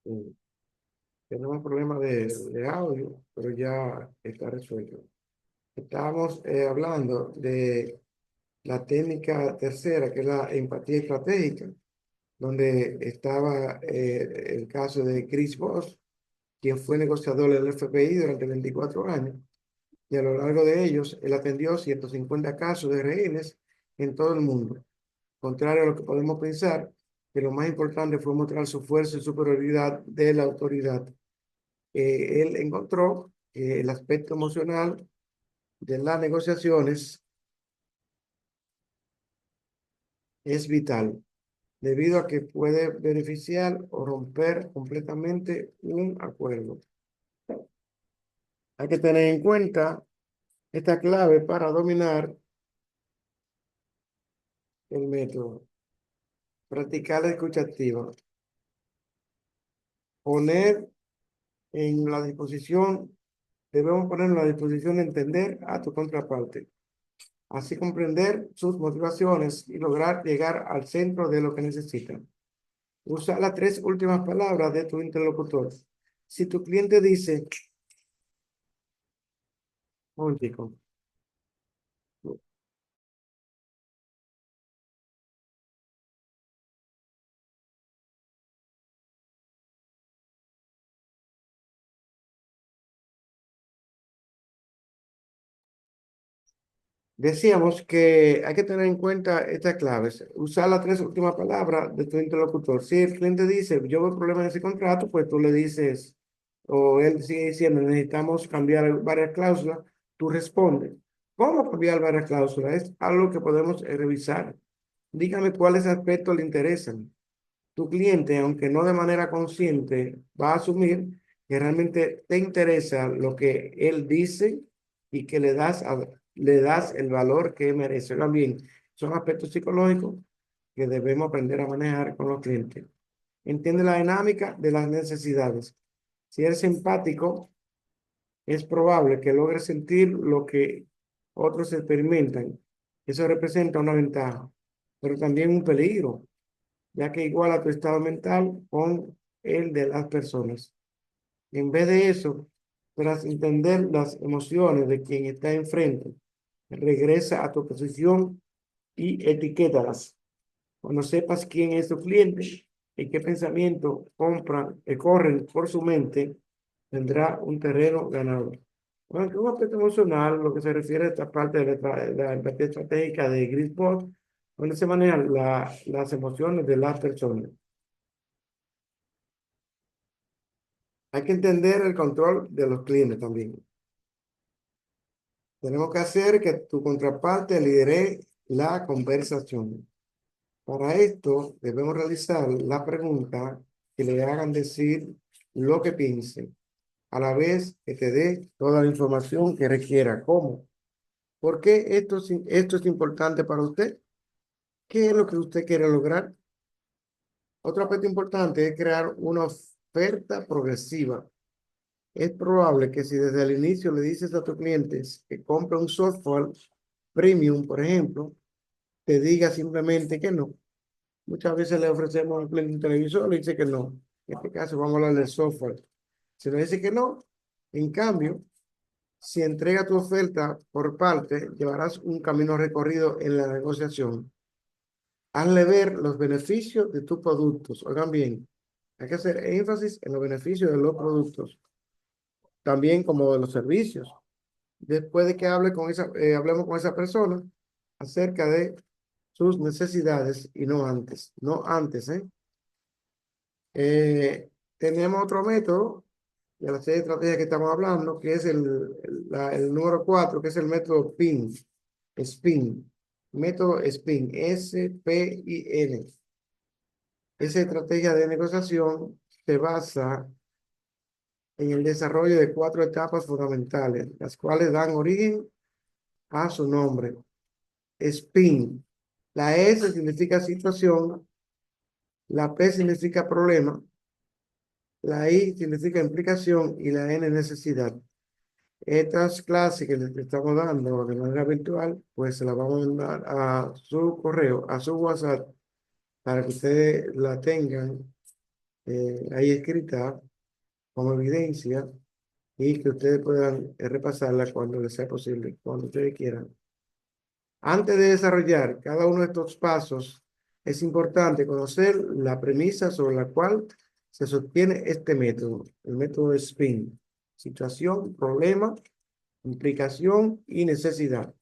Mm, Tenemos problemas de audio, pero ya está resuelto. Estábamos hablando de la técnica tercera, que es la empatía estratégica, donde estaba el caso de Chris Voss, quien fue negociador del FBI durante 24 años, y a lo largo de ellos, él atendió 150 casos de rehenes en todo el mundo. Contrario a lo que podemos pensar, que lo más importante fue mostrar su fuerza y superioridad de la autoridad. Él encontró que el aspecto emocional de las negociaciones es vital, debido a que puede beneficiar o romper completamente un acuerdo. Hay que tener en cuenta esta clave para dominar el método. Practicar la escucha activa. Poner en la disposición, debemos poner en la disposición de entender a tu contraparte, así comprender sus motivaciones y lograr llegar al centro de lo que necesitan. Usa las tres últimas palabras de tu interlocutor. Si tu cliente dice, un momentico, decíamos que hay que tener en cuenta estas claves. Usar las tres últimas palabras de tu interlocutor. Si el cliente dice, yo veo problemas en ese contrato, pues tú le dices, o él sigue diciendo, necesitamos cambiar varias cláusulas, tú respondes. ¿Cómo cambiar varias cláusulas? Es algo que podemos revisar. Dígame cuáles aspectos le interesan. Tu cliente, aunque no de manera consciente, va a asumir que realmente te interesa lo que él dice y que le das el valor que merece. También son aspectos psicológicos que debemos aprender a manejar con los clientes. Entiende la dinámica de las necesidades. Si eres empático, es probable que logres sentir lo que otros experimentan. Eso representa una ventaja, pero también un peligro, ya que iguala tu estado mental con el de las personas. En vez de eso, tras entender las emociones de quien está enfrente, regresa a tu posición y etiquétalas. Cuando sepas quién es tu cliente y qué pensamiento corren por su mente, tendrá un terreno ganado. Bueno, que un aspecto emocional, lo que se refiere a esta parte de la empatía estratégica de Griswold, donde se manejan las emociones de las personas. Hay que entender el control de los clientes también. Tenemos que hacer que tu contraparte lidere la conversación. Para esto, debemos realizar la pregunta que le hagan decir lo que piense, a la vez que te dé toda la información que requiera. ¿Cómo? ¿Por qué esto es importante para usted? ¿Qué es lo que usted quiere lograr? Otro aspecto importante es crear una oferta progresiva. Es probable que si desde el inicio le dices a tus clientes que compre un software premium, por ejemplo, te diga simplemente que no. Muchas veces le ofrecemos a un cliente un televisor, le dice que no. En este caso vamos a hablar del software. Si le dice que no, en cambio, si entrega tu oferta por parte, llevarás un camino recorrido en la negociación. Hazle ver los beneficios de tus productos. Oigan bien, hay que hacer énfasis en los beneficios de los productos, también como de los servicios. Después de que hablemos con esa persona acerca de sus necesidades y no antes, no antes, ¿eh? Tenemos otro método de la serie de estrategias que estamos hablando, que es el número 4, que es el método SPIN, método SPIN, SPIN. Esa estrategia de negociación se basa en el desarrollo de cuatro etapas fundamentales, las cuales dan origen a su nombre. SPIN. La S significa situación, la P significa problema, la I significa implicación y la N necesidad. Estas clases que les estamos dando de manera virtual, pues se las vamos a mandar a su correo, a su WhatsApp, para que ustedes la tengan ahí escrita como evidencia y que ustedes puedan repasarla cuando les sea posible, cuando ustedes quieran. Antes de desarrollar cada uno de estos pasos, es importante conocer la premisa sobre la cual se sostiene este método, el método SPIN: situación, problema, implicación y necesidad.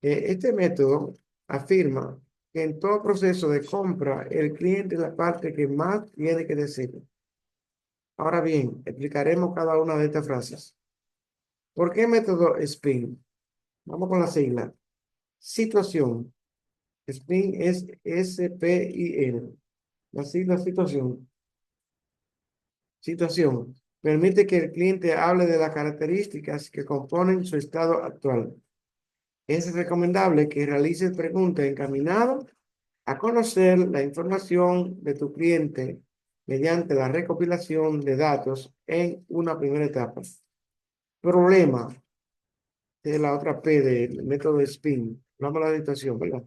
Este método afirma que en todo proceso de compra, el cliente es la parte que más tiene que decir. Ahora bien, explicaremos cada una de estas frases. ¿Por qué método SPIN? Vamos con la sigla. Situación. SPIN es SPIN. La sigla situación. Situación. Permite que el cliente hable de las características que componen su estado actual. Es recomendable que realices preguntas encaminadas a conocer la información de tu cliente mediante la recopilación de datos en una primera etapa. Problema de la otra P del método de SPIN. Vamos a la situación, ¿verdad?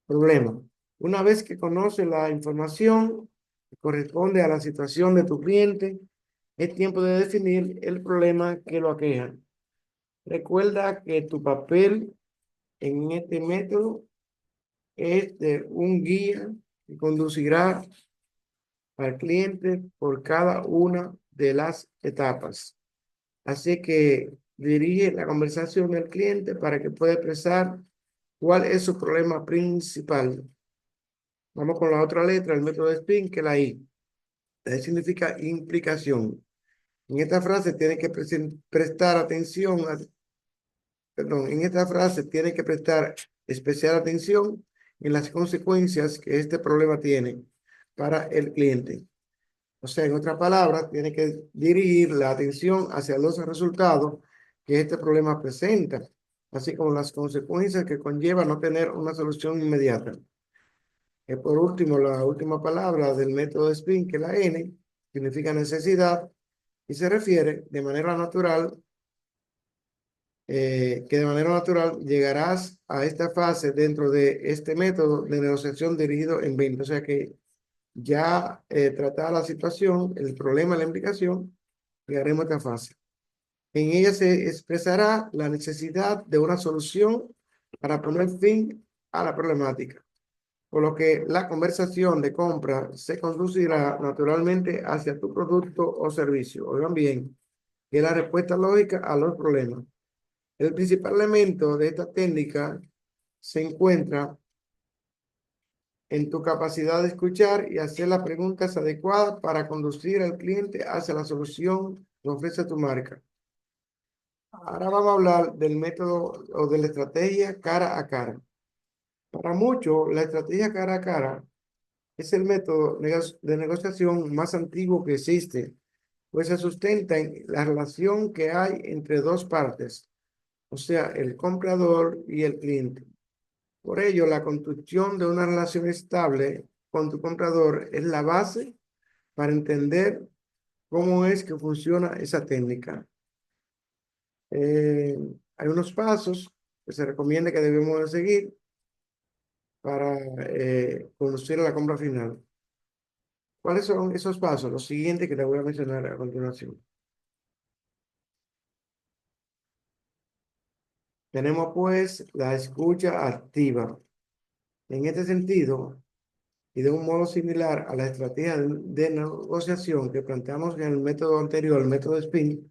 Problema. Una vez que conoces la información que corresponde a la situación de tu cliente, es tiempo de definir el problema que lo aqueja. Recuerda que tu papel en este método es de un guía que conducirá al cliente por cada una de las etapas. Así que dirige la conversación al cliente para que pueda expresar cuál es su problema principal. Vamos con la otra letra, el método de SPIN, que es la I. La I significa implicación. En esta frase tiene que prestar atención, perdón, en esta frase tiene que prestar especial atención en las consecuencias que este problema tiene para el cliente. O sea, en otras palabras, tiene que dirigir la atención hacia los resultados que este problema presenta, así como las consecuencias que conlleva no tener una solución inmediata. Por último, la última palabra del método de SPIN, que es la N, significa necesidad y se refiere de manera natural, que de manera natural llegarás a esta fase dentro de este método de negociación dirigido en venta. O sea que ya tratada la situación, el problema, la implicación, llegaremos a esta fase. En ella se expresará la necesidad de una solución para poner fin a la problemática, por lo que la conversación de compra se conducirá naturalmente hacia tu producto o servicio. Oigan bien, que es la respuesta lógica a los problemas. El principal elemento de esta técnica se encuentra en tu capacidad de escuchar y hacer las preguntas adecuadas para conducir al cliente hacia la solución que ofrece tu marca. Ahora vamos a hablar del método o de la estrategia cara a cara. Para muchos, la estrategia cara a cara es el método de negociación más antiguo que existe, pues se sustenta en la relación que hay entre dos partes, o sea, el comprador y el cliente. Por ello, la construcción de una relación estable con tu comprador es la base para entender cómo es que funciona esa técnica. Eh, Hay unos pasos que se recomienda que debemos de seguir para conducir a la compra final. ¿Cuáles son esos pasos? Los siguientes que te voy a mencionar a continuación. Tenemos pues la escucha activa. En este sentido, y de un modo similar a la estrategia de negociación que planteamos en el método anterior, el método SPIN,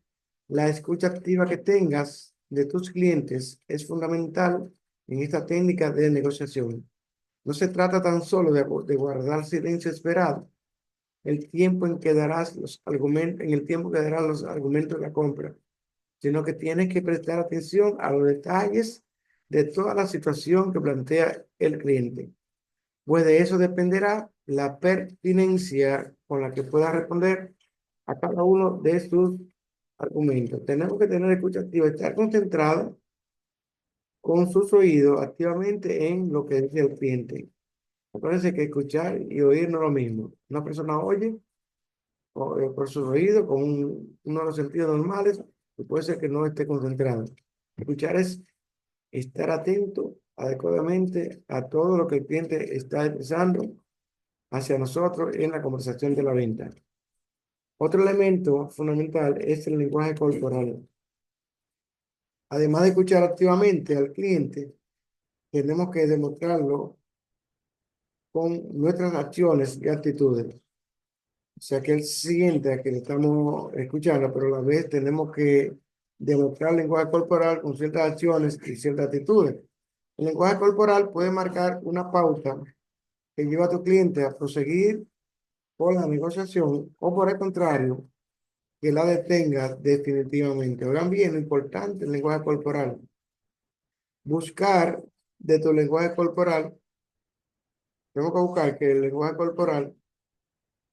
la escucha activa que tengas de tus clientes es fundamental en esta técnica de negociación. No se trata tan solo de guardar silencio esperado, el tiempo en que darás los argumentos, en el tiempo que darás los argumentos de la compra, sino que tienes que prestar atención a los detalles de toda la situación que plantea el cliente. Pues de eso dependerá la pertinencia con la que pueda responder a cada uno de sus argumentos. Tenemos que tener escucha activa, estar concentrado con sus oídos activamente en lo que dice el cliente. Acuérdense que escuchar y oír no es lo mismo. Una persona oye por sus oídos con uno de los sentidos normales y puede ser que no esté concentrado. Escuchar es estar atento adecuadamente a todo lo que el cliente está expresando hacia nosotros en la conversación de la venta. Otro elemento fundamental es el lenguaje corporal. Además de escuchar activamente al cliente, tenemos que demostrarlo con nuestras acciones y actitudes. O sea, que él sienta que le estamos escuchando, pero a la vez tenemos que demostrar el lenguaje corporal con ciertas acciones y ciertas actitudes. El lenguaje corporal puede marcar una pauta que lleva a tu cliente a proseguir con la negociación o por el contrario, que la detenga definitivamente. Oigan bien, lo importante, el lenguaje corporal. Buscar de tu lenguaje corporal, tenemos que buscar que el lenguaje corporal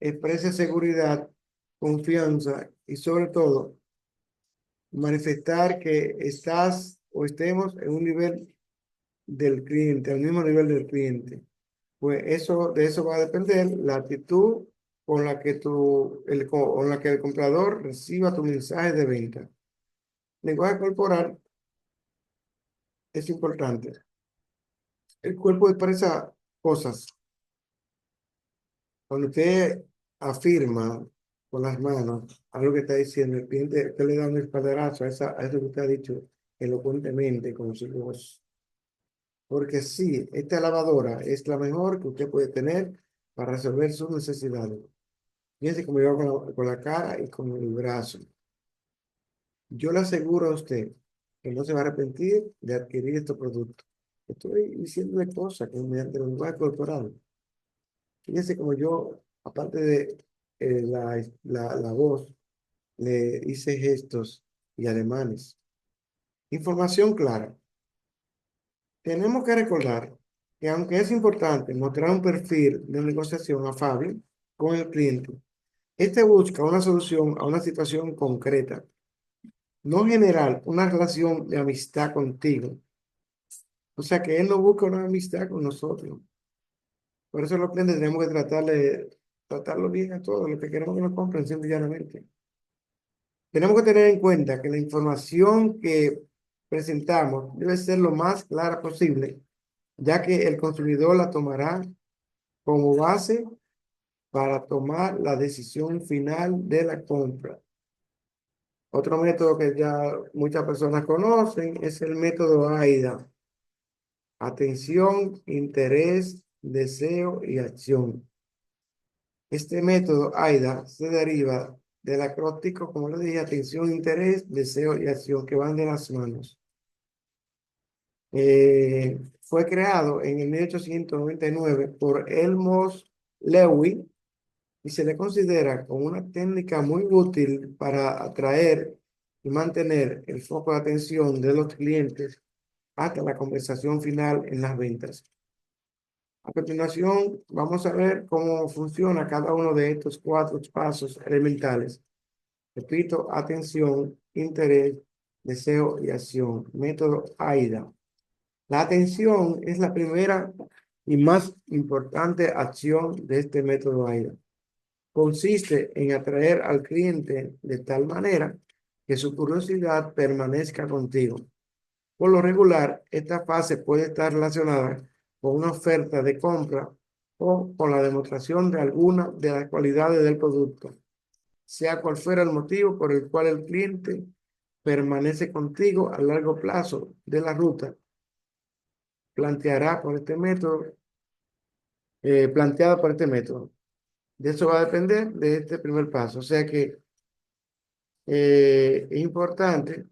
exprese seguridad, confianza y sobre todo manifestar que estás o estemos en un nivel del cliente, al mismo nivel del cliente. Pues eso, de eso va a depender la actitud con la que con la que el comprador reciba tu mensaje de venta. Lenguaje corporal es importante. El cuerpo expresa cosas. Cuando usted afirma con las manos algo que está diciendo, el cliente, usted le da un espaldarazo a eso que usted ha dicho elocuentemente con su voz. Porque sí, esta lavadora es la mejor que usted puede tener para resolver sus necesidades. Fíjense cómo yo con la cara y con el brazo. Yo le aseguro a usted que no se va a arrepentir de adquirir estos productos. Estoy diciéndole cosas que mediante el lenguaje corporal. Fíjense como yo, aparte de la voz, le hice gestos y ademanes. Información clara. Tenemos que recordar que aunque es importante mostrar un perfil de negociación afable con el cliente, este busca una solución a una situación concreta, no generar una relación de amistad contigo. O sea que él no busca una amistad con nosotros. Por eso los clientes tenemos que tratarlo bien a todos, los que queremos que nos compren simple y llanamente. Tenemos que tener en cuenta que la información que presentamos debe ser lo más clara posible, ya que el consumidor la tomará como base para tomar la decisión final de la compra. Otro método que ya muchas personas conocen es el método AIDA. Atención, interés, deseo y acción. Este método AIDA se deriva del acróstico, como le dije, atención, interés, deseo y acción, que van de las manos. Fue creado en el 1899 por Elmos Lewis y se le considera como una técnica muy útil para atraer y mantener el foco de atención de los clientes hasta la conversación final en las ventas. A continuación, vamos a ver cómo funciona cada uno de estos cuatro pasos elementales. Repito, atención, interés, deseo y acción. Método AIDA. La atención es la primera y más importante acción de este método AIDA. Consiste en atraer al cliente de tal manera que su curiosidad permanezca contigo. Por lo regular, esta fase puede estar relacionada con una oferta de compra o con la demostración de alguna de las cualidades del producto, sea cual fuera el motivo por el cual el cliente permanece contigo a largo plazo de la ruta planteada por este método. De eso va a depender de este primer paso. O sea que es importante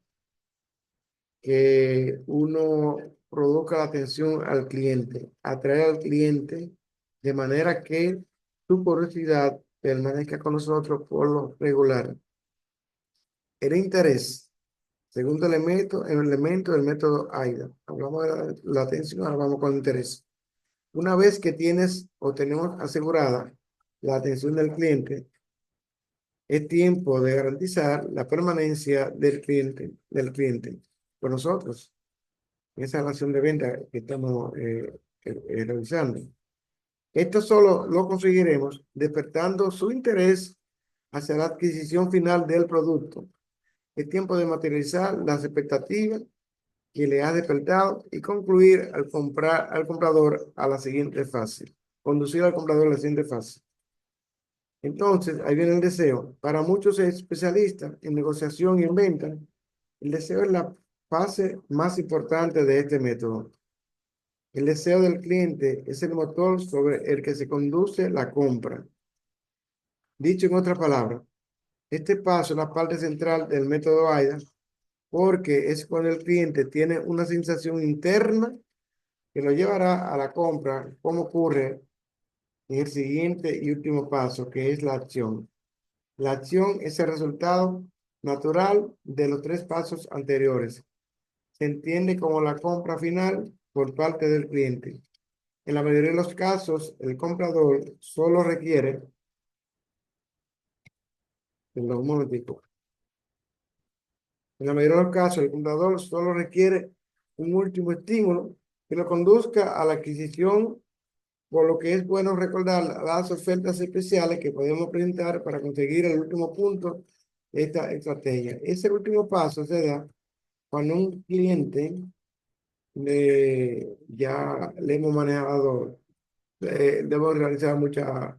que uno produzca la atención al cliente, atraer al cliente de manera que su curiosidad permanezca con nosotros por lo regular. El interés, segundo elemento, el elemento del método AIDA. Hablamos de la atención, ahora vamos con el interés. Una vez que tienes o tenemos asegurada la atención del cliente, es tiempo de garantizar la permanencia del cliente con nosotros en esa relación de venta que estamos realizando. Esto solo lo conseguiremos despertando su interés hacia la adquisición final del producto. Es tiempo de materializar las expectativas que le has despertado y concluir al comprador a la siguiente fase. conducir al comprador a la siguiente fase. Entonces, ahí viene el deseo. Para muchos especialistas en negociación y en venta, el deseo es la fase más importante de este método. El deseo del cliente es el motor sobre el que se conduce la compra. Dicho en otras palabras, este paso es la parte central del método AIDA porque es cuando el cliente tiene una sensación interna que lo llevará a la compra, como ocurre en el siguiente y último paso, que es la acción. La acción es el resultado natural de los tres pasos anteriores. Se entiende como la compra final por parte del cliente. En la mayoría de los casos, el comprador solo requiere, perdón, un momentico. En la mayoría de los casos, el comprador solo requiere un último estímulo que lo conduzca a la adquisición, por lo que es bueno recordar las ofertas especiales que podemos presentar para conseguir el último punto de esta estrategia. Ese último paso se da cuando un cliente ya le hemos manejado, debo realizar muchas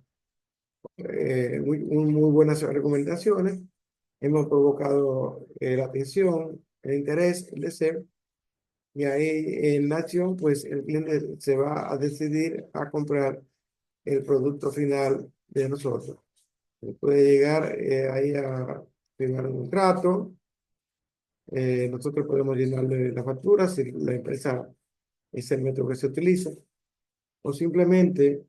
muy buenas recomendaciones, hemos provocado la atención, el interés, el deseo, y ahí en la acción, pues el cliente se va a decidir a comprar el producto final de nosotros. Puede llegar ahí a firmar un contrato, nosotros podemos llenarle la factura si la empresa es el método que se utiliza, o simplemente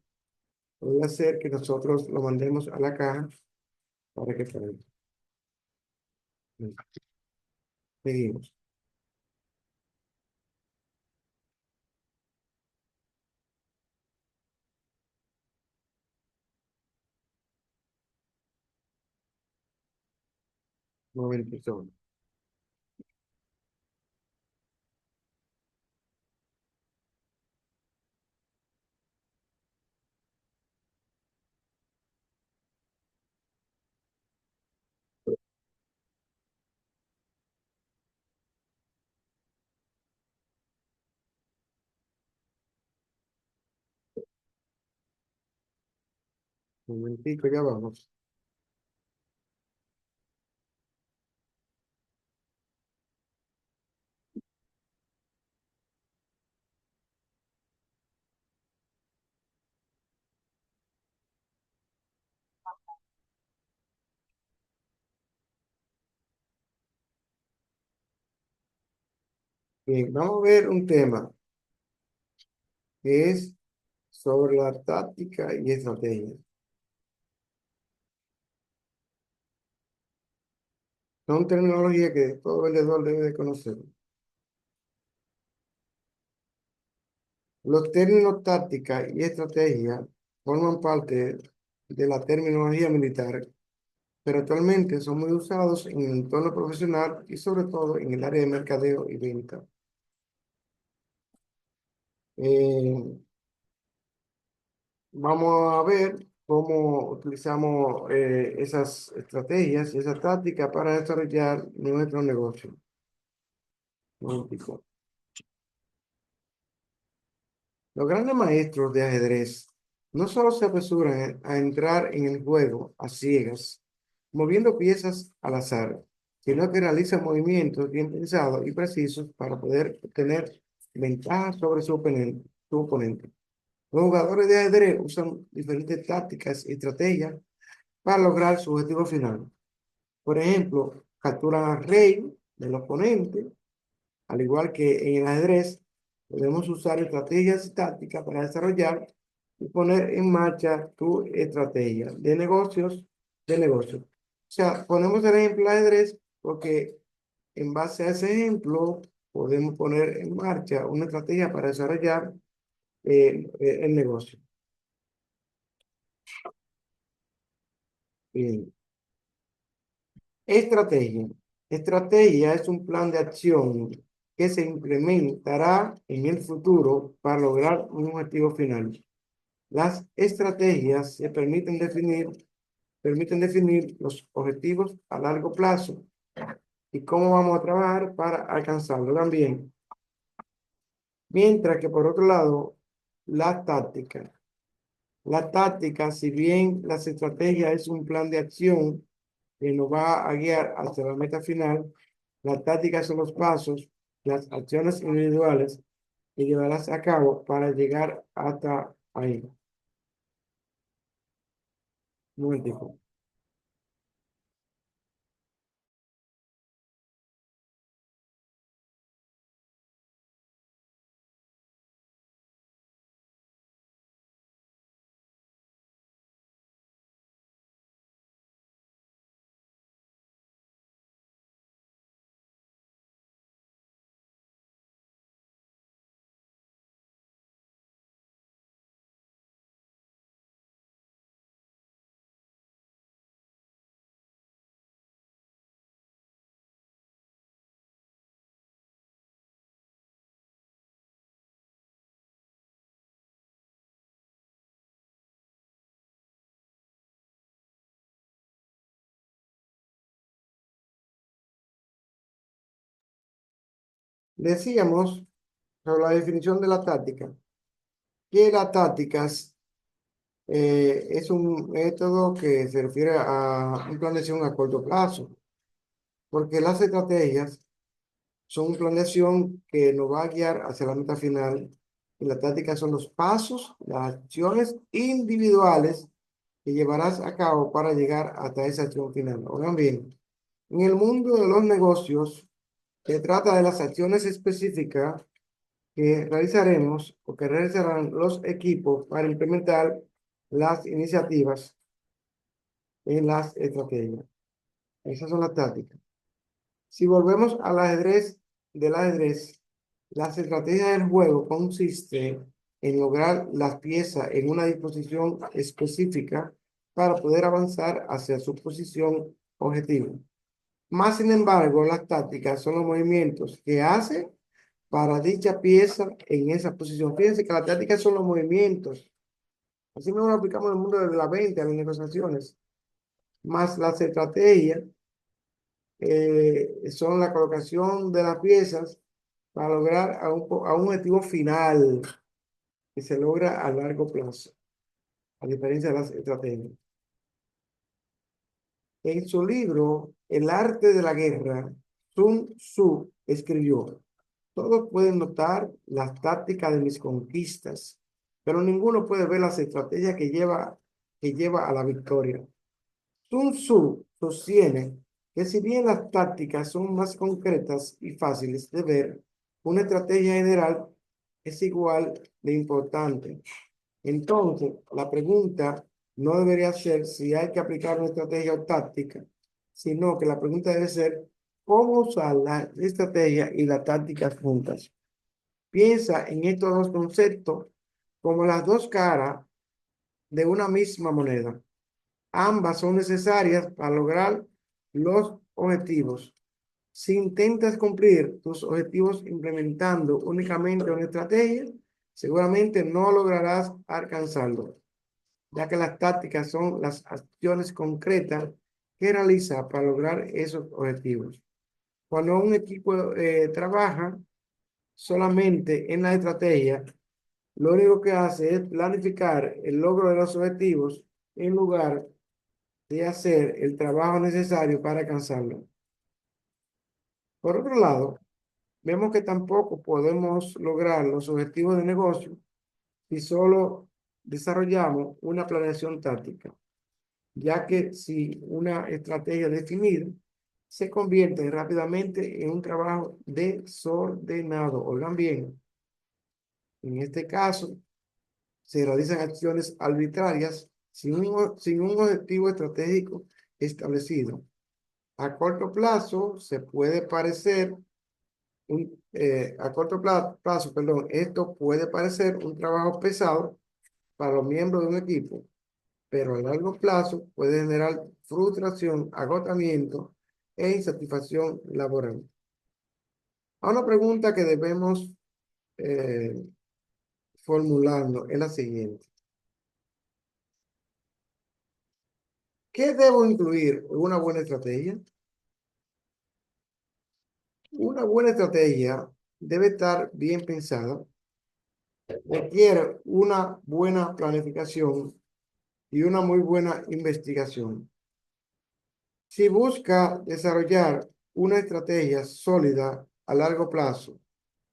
puede hacer que nosotros lo mandemos a la caja para que pague. Seguimos. Un momento. Un momentico, ya vamos. Bien, vamos a ver un tema que es sobre la táctica y estrategia. Son terminologías que todo vendedor debe de conocer. Los términos táctica y estrategia forman parte de la terminología militar, pero actualmente son muy usados en el entorno profesional y sobre todo en el área de mercadeo y venta. Eh, Vamos a ver cómo utilizamos esas estrategias y esas tácticas para desarrollar nuestro negocio. Un momentico. Los grandes maestros de ajedrez no solo se apresuran a entrar en el juego a ciegas, moviendo piezas al azar, sino que realizan movimientos bien pensados y precisos para poder obtener ventaja sobre su oponente. Los jugadores de ajedrez usan diferentes tácticas y estrategias para lograr su objetivo final. Por ejemplo, capturan al rey del oponente, al igual que en el ajedrez, podemos usar estrategias tácticas para desarrollar y poner en marcha tu estrategia de negocios. O sea, ponemos el ejemplo del ajedrez porque en base a ese ejemplo podemos poner en marcha una estrategia para desarrollar el negocio. Bien. Estrategia. Estrategia es un plan de acción que se implementará en el futuro para lograr un objetivo final. Las estrategias se permiten definir los objetivos a largo plazo y cómo vamos a trabajar para alcanzarlo también. Mientras que por otro lado, la táctica. La táctica, si bien las estrategias es un plan de acción que nos va a guiar hacia la meta final, la táctica son los pasos, las acciones individuales que llevarás a cabo para llegar hasta ahí. Un momentico. Decíamos sobre la definición de la táctica, que las tácticas es un método que se refiere a un plan de acción a corto plazo, porque las estrategias son un plan de acción que nos va a guiar hacia la meta final. Y la táctica son los pasos, las acciones individuales que llevarás a cabo para llegar hasta esa acción final. Oigan bien, en el mundo de los negocios, se trata de las acciones específicas que realizaremos o que realizarán los equipos para implementar las iniciativas en las estrategias. Esas son las tácticas. Si volvemos al ajedrez del ajedrez, las estrategias del juego consiste en lograr las piezas en una disposición específica para poder avanzar hacia su posición objetivo. Más sin embargo, las tácticas son los movimientos que hace para dicha pieza en esa posición. Fíjense que las tácticas son los movimientos. Así mismo lo aplicamos en el mundo de la venta, en las negociaciones. Más las estrategias son la colocación de las piezas para lograr a un objetivo final que se logra a largo plazo, a diferencia de las estrategias. En su libro El arte de la guerra, Sun Tzu escribió: todos pueden notar las tácticas de mis conquistas, pero ninguno puede ver las estrategias que lleva a la victoria. Sun Tzu sostiene que si bien las tácticas son más concretas y fáciles de ver, una estrategia general es igual de importante. Entonces, la pregunta no debería ser si hay que aplicar una estrategia o táctica, sino que la pregunta debe ser cómo usar la estrategia y la táctica juntas. Piensa en estos dos conceptos como las dos caras de una misma moneda. Ambas son necesarias para lograr los objetivos. Si intentas cumplir tus objetivos implementando únicamente una estrategia, seguramente no lograrás alcanzarlo, ya que las tácticas son las acciones concretas que realiza para lograr esos objetivos. Cuando un equipo trabaja solamente en la estrategia, lo único que hace es planificar el logro de los objetivos en lugar de hacer el trabajo necesario para alcanzarlo. Por otro lado, vemos que tampoco podemos lograr los objetivos de negocio si solo desarrollamos una planeación táctica, ya que si una estrategia definida se convierte rápidamente en un trabajo desordenado. Oigan bien, en este caso se realizan acciones arbitrarias sin un objetivo estratégico establecido. A corto plazo se puede parecer a corto plazo, perdón, esto puede parecer un trabajo pesado para los miembros de un equipo, pero a largo plazo puede generar frustración, agotamiento e insatisfacción laboral. A una pregunta que debemos eh, formularnos es la siguiente. ¿Qué debo incluir en una buena estrategia? Una buena estrategia debe estar bien pensada, requiere una buena planificación y una muy buena investigación. Si busca desarrollar una estrategia sólida a largo plazo,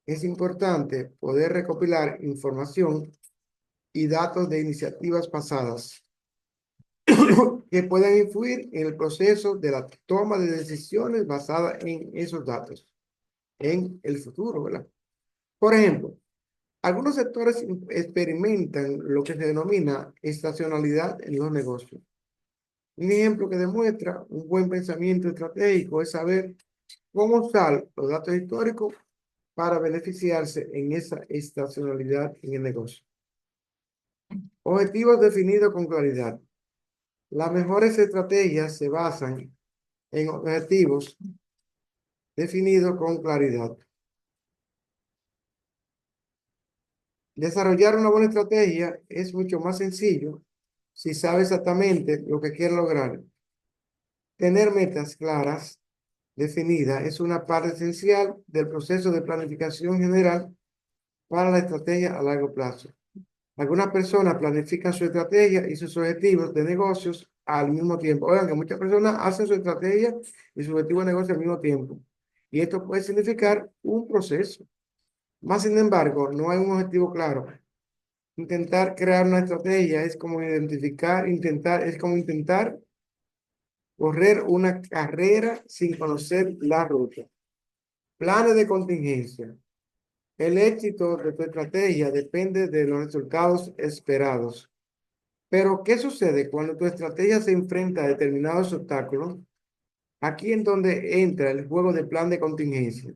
es importante poder recopilar información y datos de iniciativas pasadas que puedan influir en el proceso de la toma de decisiones basada en esos datos en el futuro, ¿verdad? Por ejemplo, algunos sectores experimentan lo que se denomina estacionalidad en los negocios. Un ejemplo que demuestra un buen pensamiento estratégico es saber cómo usar los datos históricos para beneficiarse en esa estacionalidad en el negocio. Objetivos definidos con claridad. Las mejores estrategias se basan en objetivos definidos con claridad. Desarrollar una buena estrategia es mucho más sencillo si sabe exactamente lo que quiere lograr. Tener metas claras, definidas, es una parte esencial del proceso de planificación general para la estrategia a largo plazo. Algunas personas planifican su estrategia y sus objetivos de negocios al mismo tiempo. Oigan, que muchas personas hacen su estrategia y su objetivo de negocio al mismo tiempo. Y esto puede significar un proceso. Más sin embargo, no hay un objetivo claro. Intentar crear una estrategia es como es como intentar correr una carrera sin conocer la ruta. Planes de contingencia. El éxito de tu estrategia depende de los resultados esperados. Pero, ¿qué sucede cuando tu estrategia se enfrenta a determinados obstáculos? Aquí es donde entra el juego de plan de contingencia.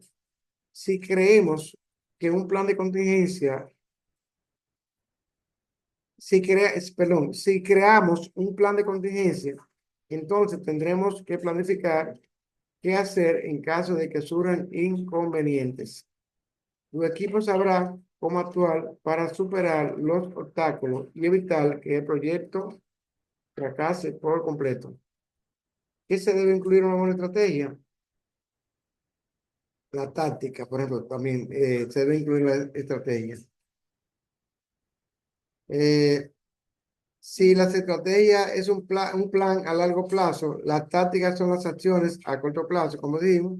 Si creemos que un plan de contingencia, si creamos un plan de contingencia, entonces tendremos que planificar qué hacer en caso de que surjan inconvenientes. Tu equipo sabrá cómo actuar para superar los obstáculos y evitar que el proyecto fracase por completo. ¿Qué se debe incluir en una buena estrategia? La táctica, por ejemplo, también se debe incluir la estrategia. Eh, si la estrategia es un plan a largo plazo, las tácticas son las acciones a corto plazo, como dijimos,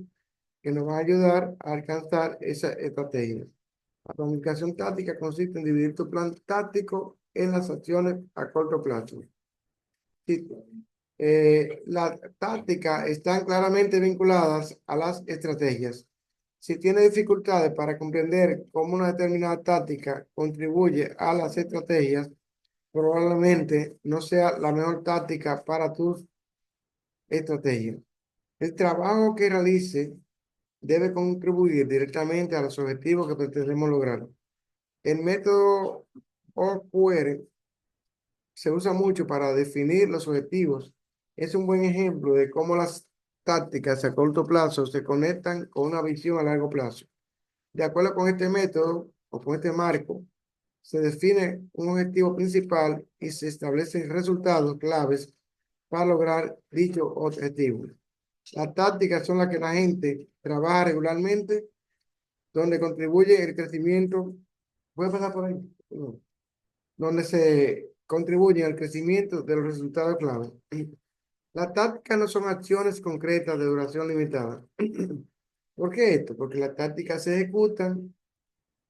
que nos van a ayudar a alcanzar esa estrategia. La planificación táctica consiste en dividir tu plan táctico en las acciones a corto plazo. Sí, las tácticas están claramente vinculadas a las estrategias. Si tiene dificultades para comprender cómo una determinada táctica contribuye a las estrategias, probablemente no sea la mejor táctica para tus estrategias. El trabajo que realice debe contribuir directamente a los objetivos que pretendemos lograr. El método OQR se usa mucho para definir los objetivos. Es un buen ejemplo de cómo las tácticas a corto plazo se conectan con una visión a largo plazo. De acuerdo con este método o con este marco, se define un objetivo principal y se establecen resultados claves para lograr dicho objetivo. Las tácticas son las que la gente trabaja regularmente, donde contribuye el crecimiento. ¿Puede pasar por ahí? No. Donde se contribuye al crecimiento de los resultados clave. Las tácticas no son acciones concretas de duración limitada. ¿Por qué esto? Porque las tácticas se ejecutan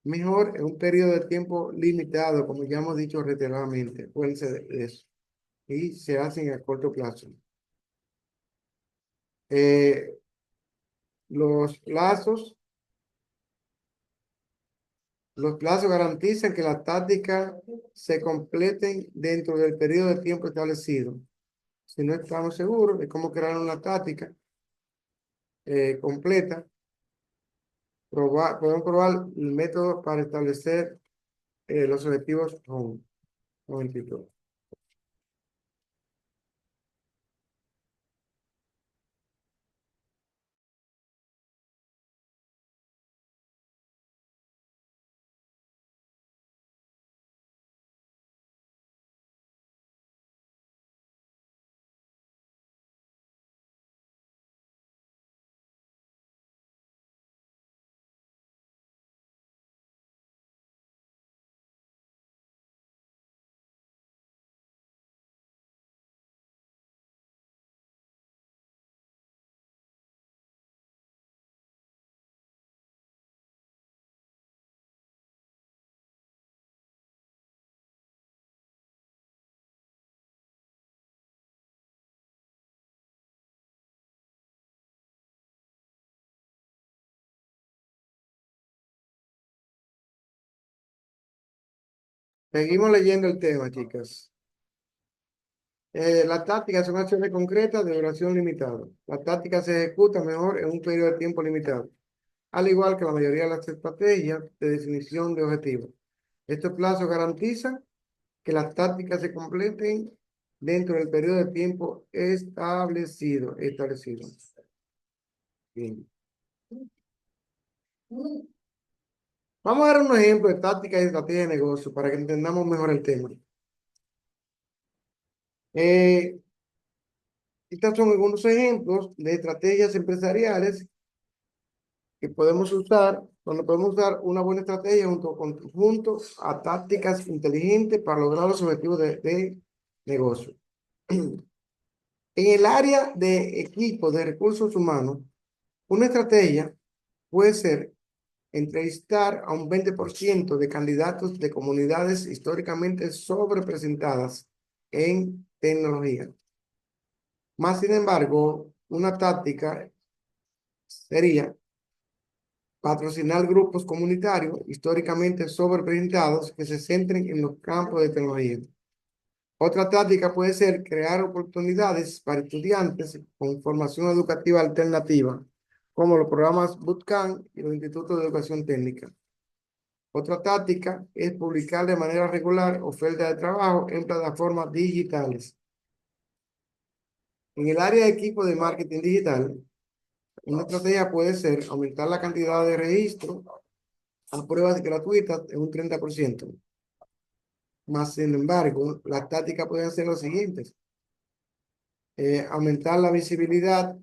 mejor en un periodo de tiempo limitado, como ya hemos dicho reiteradamente, acuérdense de eso, y se hacen a corto plazo. Eh, los plazos, los plazos garantizan que las tácticas se completen dentro del periodo de tiempo establecido. Si no estamos seguros de cómo crear una táctica completa, podemos probar el método para establecer los objetivos home. Un momentito. Seguimos leyendo el tema, chicas. Las tácticas son acciones concretas de duración limitada. La táctica se ejecuta mejor en un periodo de tiempo limitado, al igual que la mayoría de las estrategias de definición de objetivos. Estos plazos garantizan que las tácticas se completen dentro del periodo de tiempo establecido. Bien. Vamos a dar un ejemplo de táctica y estrategia de negocio para que entendamos mejor el tema. Eh, Estos son algunos ejemplos de estrategias empresariales que podemos usar, donde podemos usar una buena estrategia junto a tácticas inteligentes para lograr los objetivos de negocio. En el área de equipo de recursos humanos, una estrategia puede ser entrevistar a un 20% de candidatos de comunidades históricamente sobrepresentadas en tecnología. Más sin embargo, una táctica sería patrocinar grupos comunitarios históricamente sobrepresentados que se centren en los campos de tecnología. Otra táctica puede ser crear oportunidades para estudiantes con formación educativa alternativa, como los programas Bootcamp y los institutos de educación técnica. Otra táctica es publicar de manera regular ofertas de trabajo en plataformas digitales. En el área de equipo de marketing digital, una estrategia puede ser aumentar la cantidad de registros a pruebas gratuitas en un 30%. Más sin embargo, las tácticas pueden ser las siguientes. Aumentar la visibilidad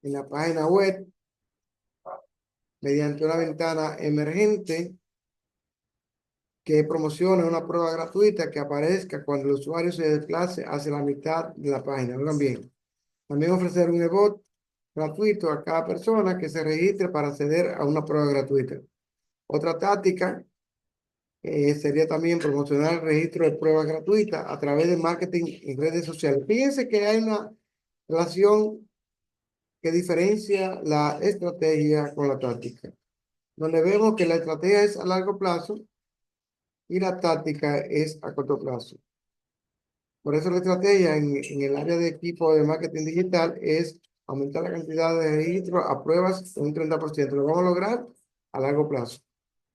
en la página web mediante una ventana emergente que promocione una prueba gratuita que aparezca cuando el usuario se desplace hacia la mitad de la página. Oigan bien. También ofrecer un e-bot gratuito a cada persona que se registre para acceder a una prueba gratuita. Otra táctica sería también promocionar el registro de pruebas gratuitas a través de marketing en redes sociales. Fíjense que hay una relación que diferencia la estrategia con la táctica, donde vemos que la estrategia es a largo plazo y la táctica es a corto plazo. Por eso la estrategia en el área de equipo de marketing digital es aumentar la cantidad de registros a pruebas en un 30%. Lo vamos a lograr a largo plazo.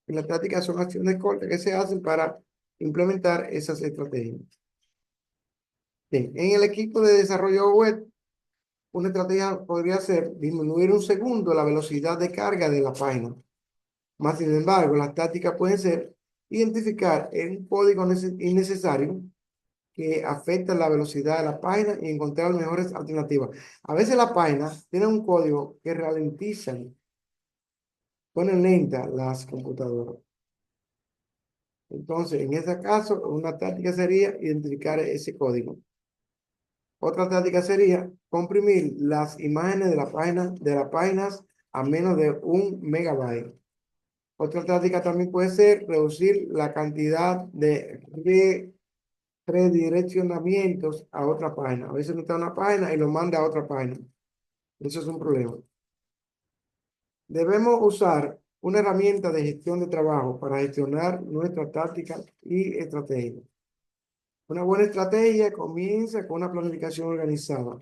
Y las tácticas son acciones cortas que se hacen para implementar esas estrategias. Bien, en el equipo de desarrollo web, una estrategia podría ser disminuir un segundo la velocidad de carga de la página. Más sin embargo, las tácticas pueden ser identificar un código innecesario que afecta la velocidad de la página y encontrar mejores alternativas. A veces la página tiene un código que ralentizan, ponen lenta las computadoras. Entonces, en ese caso, una táctica sería identificar ese código. Otra táctica sería comprimir las imágenes de las páginas a menos de 1 MB. Otra táctica también puede ser reducir la cantidad de redireccionamientos a otra página. A veces no está en una página y lo manda a otra página. Eso es un problema. Debemos usar una herramienta de gestión de trabajo para gestionar nuestras tácticas y estrategias. Una buena estrategia comienza con una planificación organizada.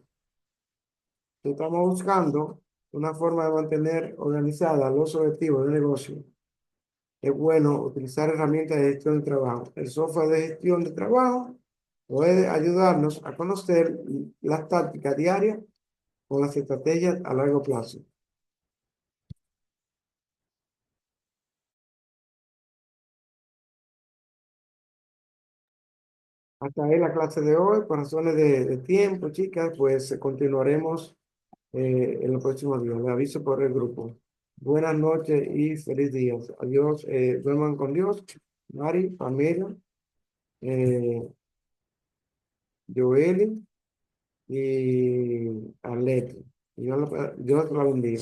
Estamos buscando una forma de mantener organizada los objetivos del negocio. Es bueno utilizar herramientas de gestión de trabajo. El software de gestión de trabajo puede ayudarnos a conocer las tácticas diarias con las estrategias a largo plazo. Hasta ahí la clase de hoy. Por razones de tiempo, chicas, pues continuaremos en los próximos días. Le aviso por el grupo. Buenas noches y feliz día. Adiós. Duerman con Dios. Mari, Pamela, eh, Joeli y Arlette. Dios la bendiga.